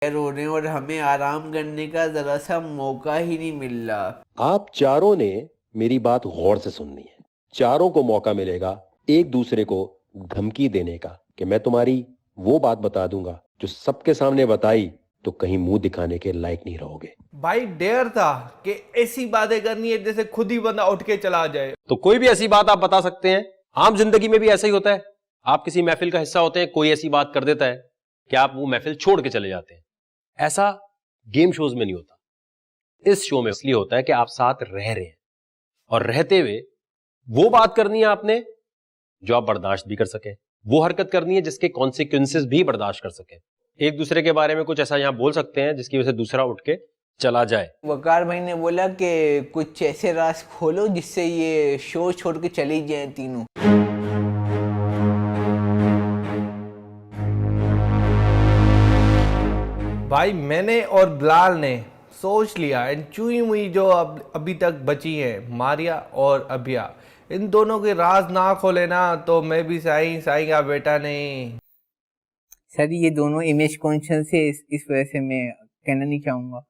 रोने और हमें आराम करने का जरा सा मौका ही नहीं मिल रहा। आप चारों ने मेरी बात गौर से सुननी है। चारों को मौका मिलेगा एक दूसरे को धमकी देने का कि मैं तुम्हारी वो बात बता दूंगा जो सबके सामने बताई तो कहीं मुंह दिखाने के लायक नहीं रहोगे। भाई डेयर था कि ऐसी बातें करनी है जैसे खुद ही बंदा उठ के चला जाए। तो कोई भी ऐसी बात आप बता सकते हैं। आम जिंदगी में भी ऐसा ही होता है। आप किसी महफिल का हिस्सा होते हैं, कोई ऐसी बात कर देता है कि आप वो महफिल छोड़ के चले जाते हैं। ऐसा गेम शोज में नहीं होता। इस शो में इसलिए होता है कि आप साथ रह रहे हैं और रहते हुए वो बात करनी है आपने जो आप बर्दाश्त भी कर सके, वो हरकत करनी है जिसके कॉन्सिक्वेंसेस भी बर्दाश्त कर सके। एक दूसरे के बारे में कुछ ऐसा यहां बोल सकते हैं जिसकी वजह से दूसरा उठ के चला जाए। वकार भाई ने बोला कि कुछ ऐसे राज खोलो जिससे ये शो छोड़ के चली जाए तीनों। भाई मैंने और बिलाल ने सोच लिया एंड चुई मुई जो अभी तक बची है, मारिया और अभिया, इन दोनों के राज ना खोले ना तो मैं भी साई का बेटा नहीं। सर ये दोनों इमेज कॉन्शियस है, इस वजह से मैं कहना नहीं चाहूंगा।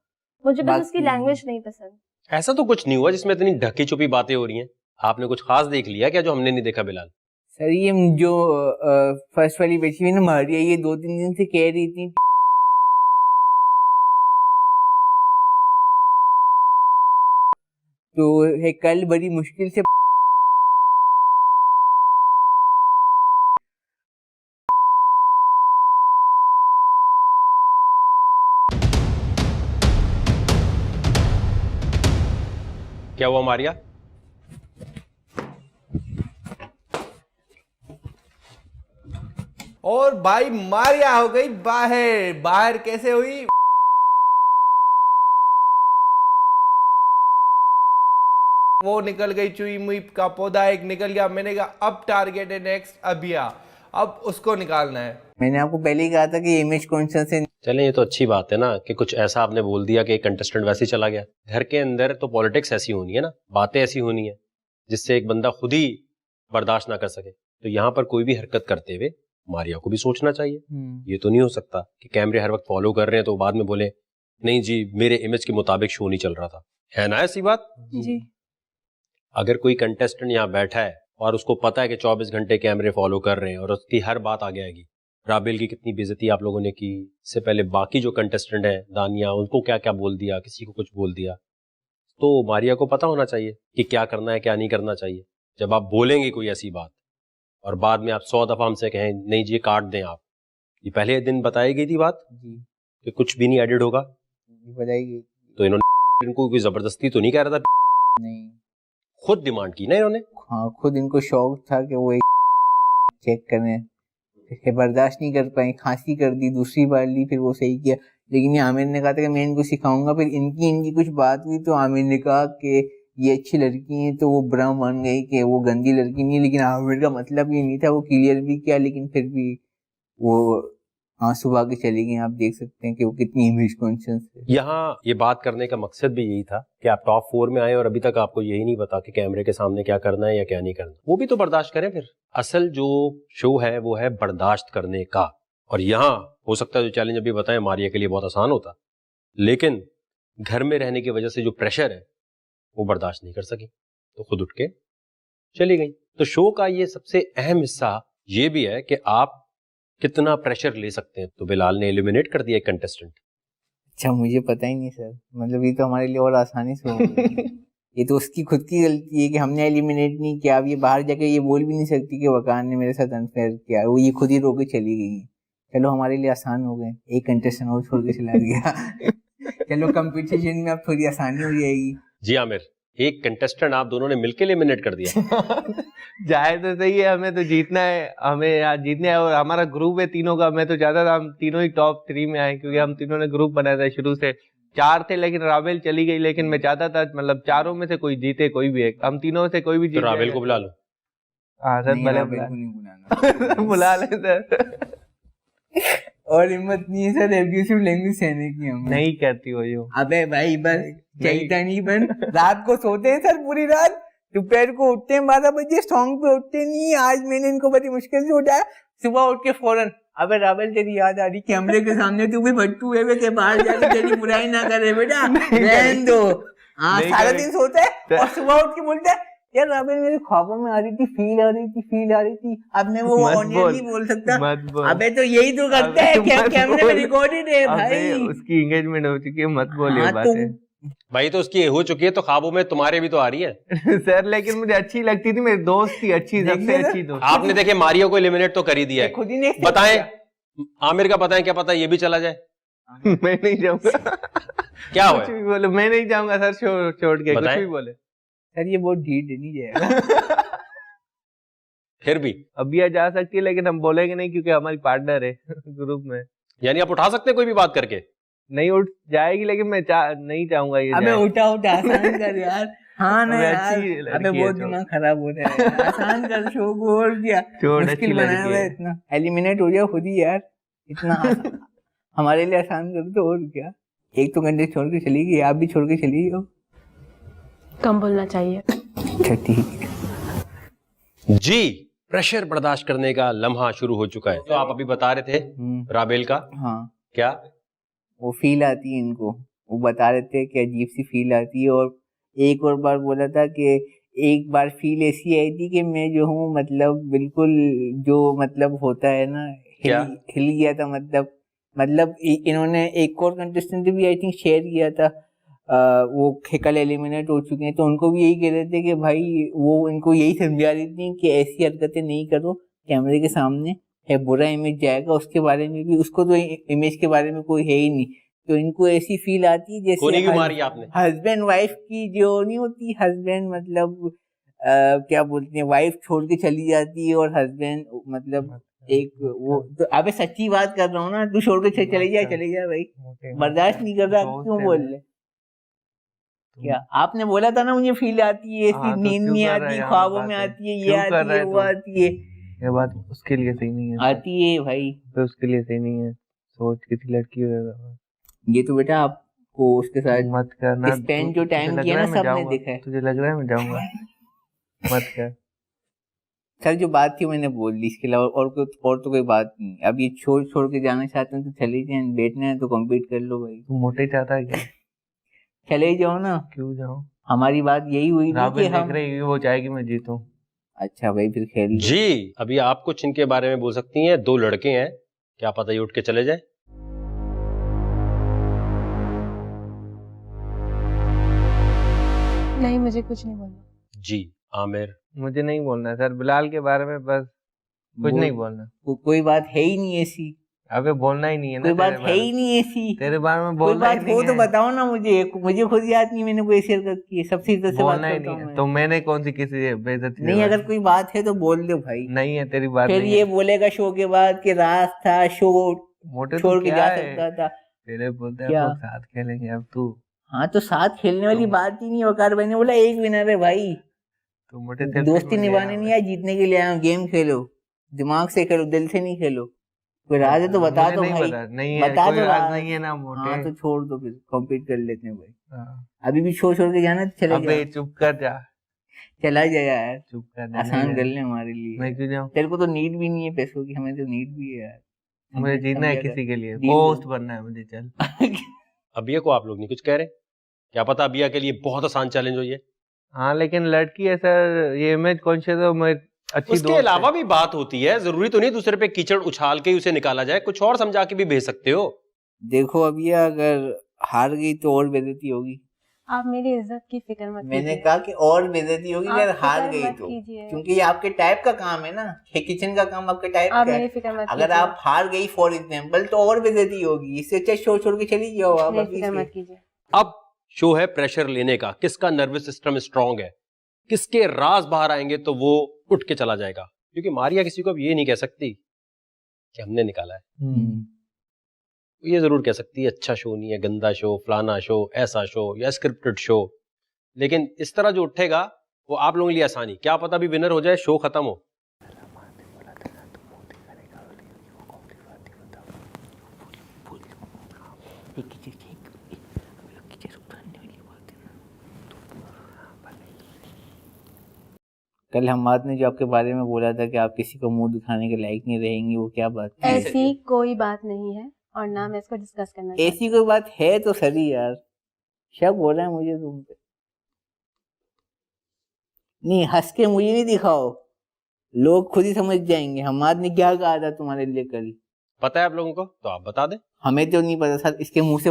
मुझे बस उसकी लैंग्वेज नहीं पसंद। ऐसा तो कुछ नहीं हुआ जिसमें इतनी ढकी छुपी बातें हो रही हैं। आपने कुछ खास देख लिया क्या जो हमने नहीं देखा बिलाल? सर ये जो फर्स्ट वाली बची हुई ना मारिया, ये 2-3 दिन से कह रही थी तो है कल बड़ी मुश्किल से क्या हुआ मारिया? और भाई मारिया हो गई बाहर। बाहर कैसे हुई? वो निकल गई, चुई मुई का पौधा एक निकल गया। मैंने कहा अब टारगेट है नेक्स्ट अभिया, अब उसको निकालना है। मैंने आपको पहले ही कहा था कि इमेज कॉन्शियस है। चलें, ये तो अच्छी बात है ना कि कुछ ऐसा आपने बोल दिया कि एक कंटेस्टेंट वैसे ही चला गया। घर के अंदर तो पॉलिटिक्स ऐसी होनी है ना, बातें ऐसी होनी है जिससे एक बंदा खुद ही बर्दाश्त ना कर सके। तो यहाँ पर कोई भी हरकत करते हुए मारिया को भी सोचना चाहिए। ये तो नहीं हो सकता कि कैमरे हर वक्त फॉलो कर रहे हैं तो बाद में बोले नहीं जी मेरे इमेज के मुताबिक शो नहीं चल रहा था। है ना ऐसी बात? जी। अगर कोई कंटेस्टेंट यहाँ बैठा है और उसको पता है कि 24 घंटे कैमरे फॉलो कर रहे हैं और उसकी हर बात आगे आएगी। राबिल की कितनी बेइज्जती आप लोगों ने की, इससे पहले बाकी जो कंटेस्टेंट है दानिया, उनको क्या क्या बोल दिया, किसी को कुछ बोल दिया। तो मारिया को पता होना चाहिए कि क्या करना है क्या नहीं करना चाहिए। जब आप बोलेंगे कोई ऐसी बात और बाद में आप 100 दफा हमसे कहें नहीं जी काट दें आप, ये पहले दिन बताई गई थी बात जी कि कुछ भी नहीं एडिट होगा, बताई गई। तो इन्होंने इनको कोई जबरदस्ती तो नहीं कह रहा था? नहीं, खुद डिमांड की ना इन्होंने। हाँ खुद इनको शौक था कि वो एक चेक करें, फिर बर्दाश्त नहीं कर पाए, खांसी कर दी, दूसरी बार ली, फिर वो सही किया। लेकिन ये आमिर ने कहा था कि मैं इनको सिखाऊंगा। फिर इनकी कुछ बात हुई तो आमिर ने कहा कि ये अच्छी लड़की है, तो वो बुरा मान गई कि वो गंदी लड़की नहीं है। लेकिन आमिर का मतलब ये नहीं था, वो क्लियर भी किया, लेकिन फिर भी वो आंसू बहा के चली गई। आप देख सकते हैं कि वो कितनी इमेज कॉन्शियस है। यहाँ ये बात करने का मकसद भी यही था कि आप टॉप 4 में आए और अभी तक आपको यही नहीं पता कि कैमरे के सामने क्या करना है या क्या नहीं करना। वो भी तो बर्दाश्त करें। फिर असल जो शो है वो है बर्दाश्त करने का। और यहाँ हो सकता है जो चैलेंज अभी बताएं मारिया के लिए बहुत आसान होता, लेकिन घर में रहने की वजह से जो प्रेशर है वो बर्दाश्त नहीं कर सकी तो खुद उठ के चली गई। तो शो का ये सबसे अहम हिस्सा ये भी है कि आप कितना प्रेशर ले सकते हैं। तो बिलाल ने एलिमिनेट कर दिया एक कंटेस्टेंट। अच्छा, मुझे पता ही नहीं सर। मतलब ये तो हमारे लिए और आसानी से हो गया। ये तो उसकी खुद की गलती है कि हमने एलिमिनेट नहीं किया। अब ये बाहर जाके ये बोल भी नहीं सकती कि वकार ने मेरे साथ अनफेयर किया, वो ये खुद ही रोके चली गई। चलो हमारे लिए आसान हो गए, एक कंटेस्टेंट और छोड़ के चला गया। चलो कंपटीशन में अब थोड़ी आसानी हो जाएगी। जी आमिर, एक कंटेस्टेंट आप दोनों ने मिलकर एलिमिनेट कर दिया। जाए तो सही है, हमें तो जीतना है, हमें यार जीतना है। और हमारा ग्रुप है तीनों का। मैं तो चाहता था हम तीनों ही टॉप 3 में आए, क्योंकि हम तीनों ने ग्रुप बनाया था शुरू से। 4 थे लेकिन राबेल चली गई, लेकिन मैं चाहता था मतलब चारों में से कोई जीते, कोई भी एक, हम तीनों से कोई भी जीते। तो राबेल को बुला लो। हाँ सर, भले बुला ले सर। और हिम्मत नहीं है सर एब्यूसिव लैंग्वेज सहने की। हम नहीं कहती हो यो। अबे भाई बस चाहिए नहीं बन। रात को सोते हैं सर पूरी रात, दोपहर को उठते हैं 12 बजे, सॉन्ग पे उठते नहीं। आज मैंने इनको बड़ी मुश्किल से उठाया, सुबह उठ के फौरन, अबे रावल तेरी याद आ रही कैमरे के सामने तू भी भट्टू है के बाहर जाके तेरी बुराई ना करे बेटा, रहन दो। हाँ सारा दिन सोता है और सुबह उठ के बोलता है यार रावल मेरे ख्वाबों में आ रही थी, फील आ रही थी। अब मैं वो ऑनियन नहीं बोल सकता। अबे तो यही तो करता है, कैमरे में रिकॉर्डेड है भाई। उसकी एंगेजमेंट हो चुकी है, मत बोलिए हाँ, बातें। भाई तो उसकी हो चुकी है तो ख्वाबों में तुम्हारे भी तो आ रही है। सर लेकिन मुझे अच्छी लगती थी, मेरी दोस्त थी अच्छी, सबसे अच्छी दोस्त। आपने देखे मारियो को एलिमिनेट तो कर ही दिया है, खुद ही ने बताएं आमिर का, बताएं क्या पता ये भी चला जाए। मैं नहीं जाऊंगा। क्या हुआ? कुछ भी बोलो, मैं नहीं जाऊंगा सर, छोड़ के कुछ बताएं। भी बोले। सर ये बहुत ढीठ नहीं जाएगा। फिर भी अभी जा सकती है लेकिन हम बोलेंगे नहीं क्योंकि हमारी पार्टनर है ग्रुप में। यानी आप उठा सकते हैं कोई भी बात करके? नहीं उठ जाएगी लेकिन मैं नहीं चाहूंगा ये अबे जाए। उठा आसान कर यार। हाँ ना अबे यार, अच्छी लड़की अबे है, बहुत छोड़। दिमाग खराब हो रहा है। आसान कर शो को, और क्या छोड़, मुश्किल अच्छी बनाया लड़की हुआ है है। इतना। एलिमिनेट हो जाओ खुद ही यार, इतना हमारे लिए आसान कर दो, और क्या। एक तो घंटे छोड़ के चली गई, आप भी छोड़ के चली गई हो। कम बोलना चाहिए। अच्छा ठीक है। जी, प्रेशर बर्दाश्त करने का लम्हा शुरू हो चुका है। तो आप अभी बता रहे थे राबेल का, हाँ क्या? वो फील आती है इनको, वो बता रहे थे कि अजीब सी फील आती है। और एक और बार बोला था कि एक बार फील ऐसी आई थी कि मैं जो हूँ मतलब बिल्कुल जो मतलब होता है ना, क्या? हिल गया था। मतलब इन्होंने एक और कंटेस्टेंट भी आई थिंक शेयर किया था, वो कल एलिमिनेट हो चुके हैं, तो उनको भी यही कह रहे थे कि भाई वो इनको यही समझा रही थी कि ऐसी हरकतें नहीं करो कैमरे के सामने, है बुरा इमेज जाएगा। उसके बारे में भी, उसको तो इमेज के बारे में कोई है ही नहीं, तो इनको ऐसी फील आती है कोनी क्यों जैसे मारी आपने? हस्बैंड वाइफ की जो नहीं होती, हस्बैंड मतलब क्या बोलते हैं, वाइफ छोड़ के चली जाती है और हस्बैंड मतलब एक वो, तो अबे सच्ची बात कर रहा हूँ ना, तू छोड़ के चले जा भाई, बर्दाश्त नहीं कर रहा, क्यों बोल रहे? क्या आपने बोला था ना मुझे फील आती है, ऐसी नींद नहीं आती, ख्वाबों में आती है, ये आती है, वो आती है। ये बात उसके लिए सही नहीं है, आती है भाई, तो उसके लिए सही नहीं है। सोच किसी लड़की होगा, ये तो बेटा आपको उसके साथ मत करना। स्पेंड जो टाइम किया ना सबने देखा है। तुझे लग रहा है मैं जाऊंगा? मत कर। सर जो बात थी मैंने बोल दी, इसके अलावा और तो कोई बात नहीं। अब ये छोड़ के जाना चाहते हैं तो चले जाएं, बैठना है तो कम्पीट कर लो भाई। तू मोटे चाहता है क्या? चले ही जाओ ना। क्यों जाऊं? हमारी बात यही हुई थी कि हम, देख रही है वो चाहेगी मैं जीतूं। अच्छा भाई फिर खेल लो। जी, अभी आप कुछ इनके बारे में बोल सकती हैं। दो लड़के हैं, क्या पता ये उठ के चले जाए। नहीं, मुझे कुछ नहीं बोलना। जी आमिर, मुझे नहीं बोलना सर, बिलाल के बारे में बस कुछ नहीं बोलना। कोई बात है ही नहीं ऐसी, अबे बोलना ही नहीं है ना। कोई बात है ही नहीं ऐसी। तेरे बारे में कोई बोलना ही बात नहीं हो है। तो बताओ ना मुझे खुद याद नहीं मैंने कोई ऐसी हरकत की है, सबसे इज्जत से बात बोलना ही करता नहीं हूँ है मैं। तो मैंने कौन सी किसी बेइज्जती नहीं, अगर कोई बात है तो बोल दो भाई। नहीं है तेरी बात फिर नहीं ये है। बोलेगा शो के बाद कि राज था, शो मोटे छोड़ तो के क्या जा है? सकता था। तेरे बोलते हैं क्या? हम लोग साथ खेलेंगे, अब तू हाँ तो साथ खेलने वाली बात ही नहीं। वकार भाई ने बोला एक विनर है भाई, तू मोटे selfish दोस्ती बन निभाने गया। नहीं आया, जीतने के लिए आया हूँ। गेम खेलो, दिमाग से खेलो, दिल से नहीं खेलो। कोई राज है तो बता मुझे दो नहीं भाई, पता, नहीं है बता कोई दो राज राज। नहीं है ना मोटे। हाँ तो छोड़ दो, फिर कम्पीट कर लेते हैं भाई। हाँ। अभी भी छोड़ के जाना तो चले अबे जाओ, चुप कर जा, चला जाए यार, चुप कर जा। आसान नहीं कर जा। ले हमारे लिए। मैं क्यों जाऊँ? तेरे को तो नीड भी नहीं है पैसों की, हमें तो नीड भी है यार। मुझे जीतना है समझा किसी के लिए, डील पोस्ट कर। बनना है मुझे, चल। अबिया को आप लोग नहीं कुछ कह रहे? क्या पता अबिया के लिए बहुत आसान चैलेंज हो ये। हाँ लेकिन लड़की है सर, ये इमेज कॉन्शियस है, मैं अच्छी उसके दोस्त अलावा है। भी बात होती है, जरूरी तो नहीं दूसरे पे कीचड़ उछाल के ही उसे निकाला जाए, कुछ और समझा के भी भेज सकते हो। देखो अब ये अगर हार गई तो और बेइज्जती होगी। आप मेरी इज्जत की फिक्र मत कीजिए। मैंने कहा कि और बेइज्जती होगी आप अगर हार फिक्र गई मत तो, कीजिए। क्योंकि ये आपके टाइप का काम है ना, किचन का काम आपके टाइप आप का मेरी है। फिक्र मत अगर कीजिए। आप हार गई फॉर एग्जाम्पल तो और बेइज्जती होगी, इससे अच्छा छोड़ के चली जाओ आप मेरी अभी फिक्र से। मत कीजिए। अब शो है प्रेशर लेने का, किसका नर्वस सिस्टम स्ट्रांग है, किसके राज बाहर आएंगे तो वो उठ के चला जाएगा। क्योंकि मारिया किसी को अब ये नहीं कह सकती कि हमने निकाला है। ये जरूर कह सकती है अच्छा शो नहीं है, गंदा शो, फलाना शो, ऐसा शो या स्क्रिप्टेड शो। लेकिन इस तरह जो उठेगा वो आप लोगों के लिए आसानी, क्या पता भी विनर हो जाए, शो खत्म हो। कल हमाद ने जो आपके बारे में बोला था कि आप किसी को मुंह दिखाने के लायक नहीं रहेंगी, वो क्या बात है? ऐसी कोई बात नहीं है और ना मैं इसको डिस्कस करना चाहती ऐसी कोई बात है तो सही यार, शक हो रहा है मुझे तुम पे। नहीं, हंस के मुझे नहीं दिखाओ, लोग खुद ही समझ जाएंगे हमाद ने क्या कहा था तुम्हारे लिए कल। पता है आप लोगों को? तो आप बता दें। हमें तो नहीं पता सर, इसके मुंह से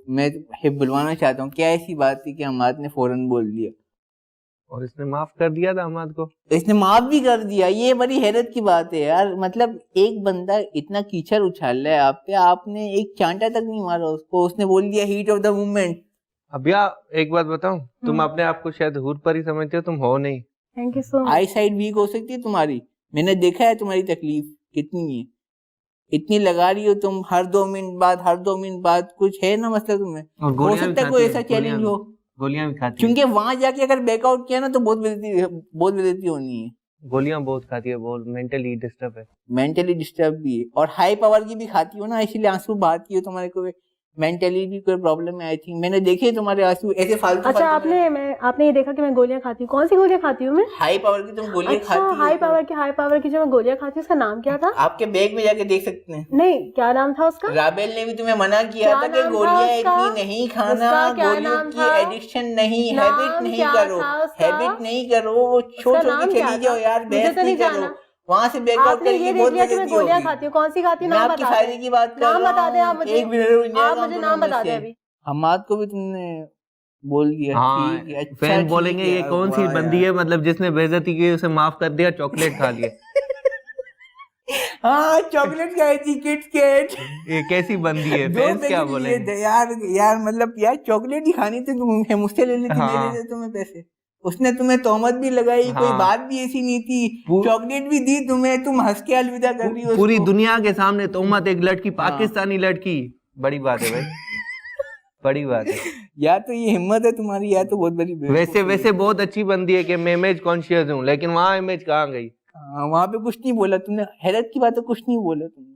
मैं बुलवाना चाहता हूँ, क्या ऐसी बात थी कि हमाद ने फौरन बोल दिया? और इसने माफ कर दिया था हमाद को। इसने माफ भी कर दिया, ये बड़ी हैरत की बात है यार। मतलब एक बंदा इतना कीचड़ उछाल रहा है आप पे, आपने एक चांटा तक नहीं मारा उसको, उसने बोल दिया हीट ऑफ द मूवमेंट। अभिया एक बात बताऊं, तुम अपने आप को शायद हूर पर ही समझते हो, तुम हो नहीं। Thank you so much. Eyesight weak हो सकती है तुम्हारी, मैंने देखा है तुम्हारी तकलीफ कितनी है, इतनी लगा रही हो तुम हर 2 मिनट बाद कुछ है ना मसला तुम्हें। हो सकता है कोई ऐसा चैलेंज हो, गोलियां भी खाती क्योंकि वहां जाके अगर बैकआउट किया ना तो बहुत बेइज्जती होनी है। गोलियां बहुत खाती है, बहुत मेंटली डिस्टर्ब है। मेंटली डिस्टर्ब भी है और हाई पावर की भी खाती हो ना, इसीलिए आंसू बहाती हो। तुम्हारे को मेंटली भी कोई प्रॉब्लम है आई थिंक, मैंने देखे तुम्हारे आंसू ऐसे फालतू। अच्छा, आपने ये देखा कि मैं गोलियां खाती हूँ? कौन सी गोलियां खाती हूँ मैं? हाई पावर की तुम गोलियां खाती हो। हाई पावर की जो मैं गोलियां खाती हूँ, उसका नाम क्या था? आपके बैग में जाके देख सकते हैं। नहीं, क्या नाम था उसका? राबेल ने भी तुम्हें मना किया था कि गोलियां इतनी नहीं खाना, गोलियों की एडिक्शन नहीं, हैबिट नहीं करो, हैबिट नहीं करो, छोड़ के चली जाओ यार, बहस नहीं करो, वहां से बैकआउट करेंगे, बहुत बेइज्जती गोलियां खाती हूँ, कौन सी खाती हूँ? नाम बता फायदे की बात कर नाम बता दे आप मुझे। एक मिनट आप मुझे नाम बता दे अभी। हमाद को भी तुमने बोल दिया। हाँ, ठीक है, अच्छा, फैन बोलेंगे ठीक है, ये कौन सी वाह बंदी यार। है, मतलब जिसने बेइज्जती की उसे माफ कर दिया, चॉकलेट खा लिया। हाँ, चॉकलेट खाई थी, किट कैट। ये कैसी बंदी है, फैंस क्या बोलेंगे? यार मतलब यार चॉकलेट ही खानी थी, तुम मुझसे ले लेती, हाँ। मैं दे देता तुम्हें पैसे। उसने तुम्हें तोहमत भी लगाई, कोई हाँ। बात भी ऐसी नहीं थी, चॉकलेट भी दी तुम्हें, तुम हंस के अलविदा कर रही हो पूरी उसको। दुनिया के सामने तोहमत, एक लड़की, पाकिस्तानी लड़की, बड़ी बात है भाई। बड़ी बात है। या तो ये हिम्मत है तुम्हारी, या तो बहुत बड़ी वैसे बहुत अच्छी बंदी है कि मैं इमेज कॉन्शियस हूँ, लेकिन वहाँ इमेज कहाँ गई? वहां पे कुछ नहीं बोला तुमने, हैरत की बात है, कुछ नहीं बोला तुमने,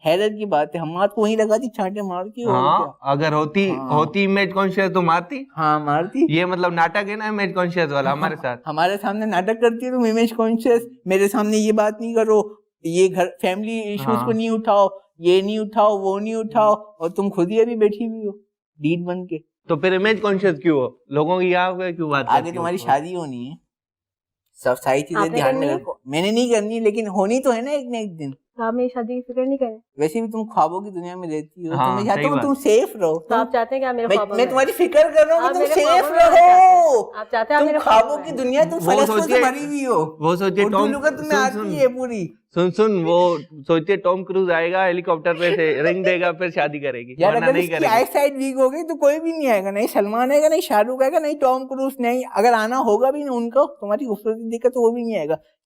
हैरत की बात है। हमाद को वहीं लगा दी छांटे मार के। हाँ, अगर होती इमेज कॉन्शियस तो मारती। हाँ, मारती। ये मतलब नाटक है ना इमेज कॉन्शियस वाला हमारे साथ। हमारे सामने नाटक करती है तुम इमेज कॉन्शियस, मेरे सामने ये बात नहीं करो, ये घर फैमिली इश्यूज को नहीं उठाओ, ये नहीं उठाओ, वो नहीं उठाओ, और तुम खुद ही अभी बैठी हुई हो डीड बन के। तो फिर इमेज कॉन्शियस क्यों हो? लोगों की यहाँ पे क्यों बात आगे तुम्हारी शादी होनी है, सब सारी चीजें ध्यान में रखो। मैंने नहीं करनी, लेकिन होनी तो है ना एक दिन। आप मेरी शादी की फिक्र नहीं करें? वैसे भी तुम ख्वाबों की दुनिया में रहती हो, हाँ, तो मैं चाहता हूँ तुम सेफ रहो। तो आप चाहते हैं कि आप मेरे ख्वाबों मैं में तुम्हारी फिक्र कर रहा हूँ कि तुम मेरे सेफ ख्वाबों में रहो। आप चाहते हैं आप तुम मेरे ख्वाबों की दुनिया, तुम वो फलसफे से सोचिए- भरी हुई हो। वो सोचिए उर्दू लुग़त तुम्हें आती है पूरी। सुन वो सोचिए टॉम क्रूज आएगा हेलीकॉप्टर पे से रिंग देगा, फिर शादी करेगी, यार वरना अगर नहीं इसकी करेगी। आई साइड वीक हो गई तो कोई भी नहीं आएगा, नहीं सलमान आएगा, नहीं शाहरुख आएगा, नहीं टॉम क्रूज, नहीं अगर आना होगा भी ना उनको, तुम्हारी खूबसूरती देखकर तो वो भी नहीं आएगा।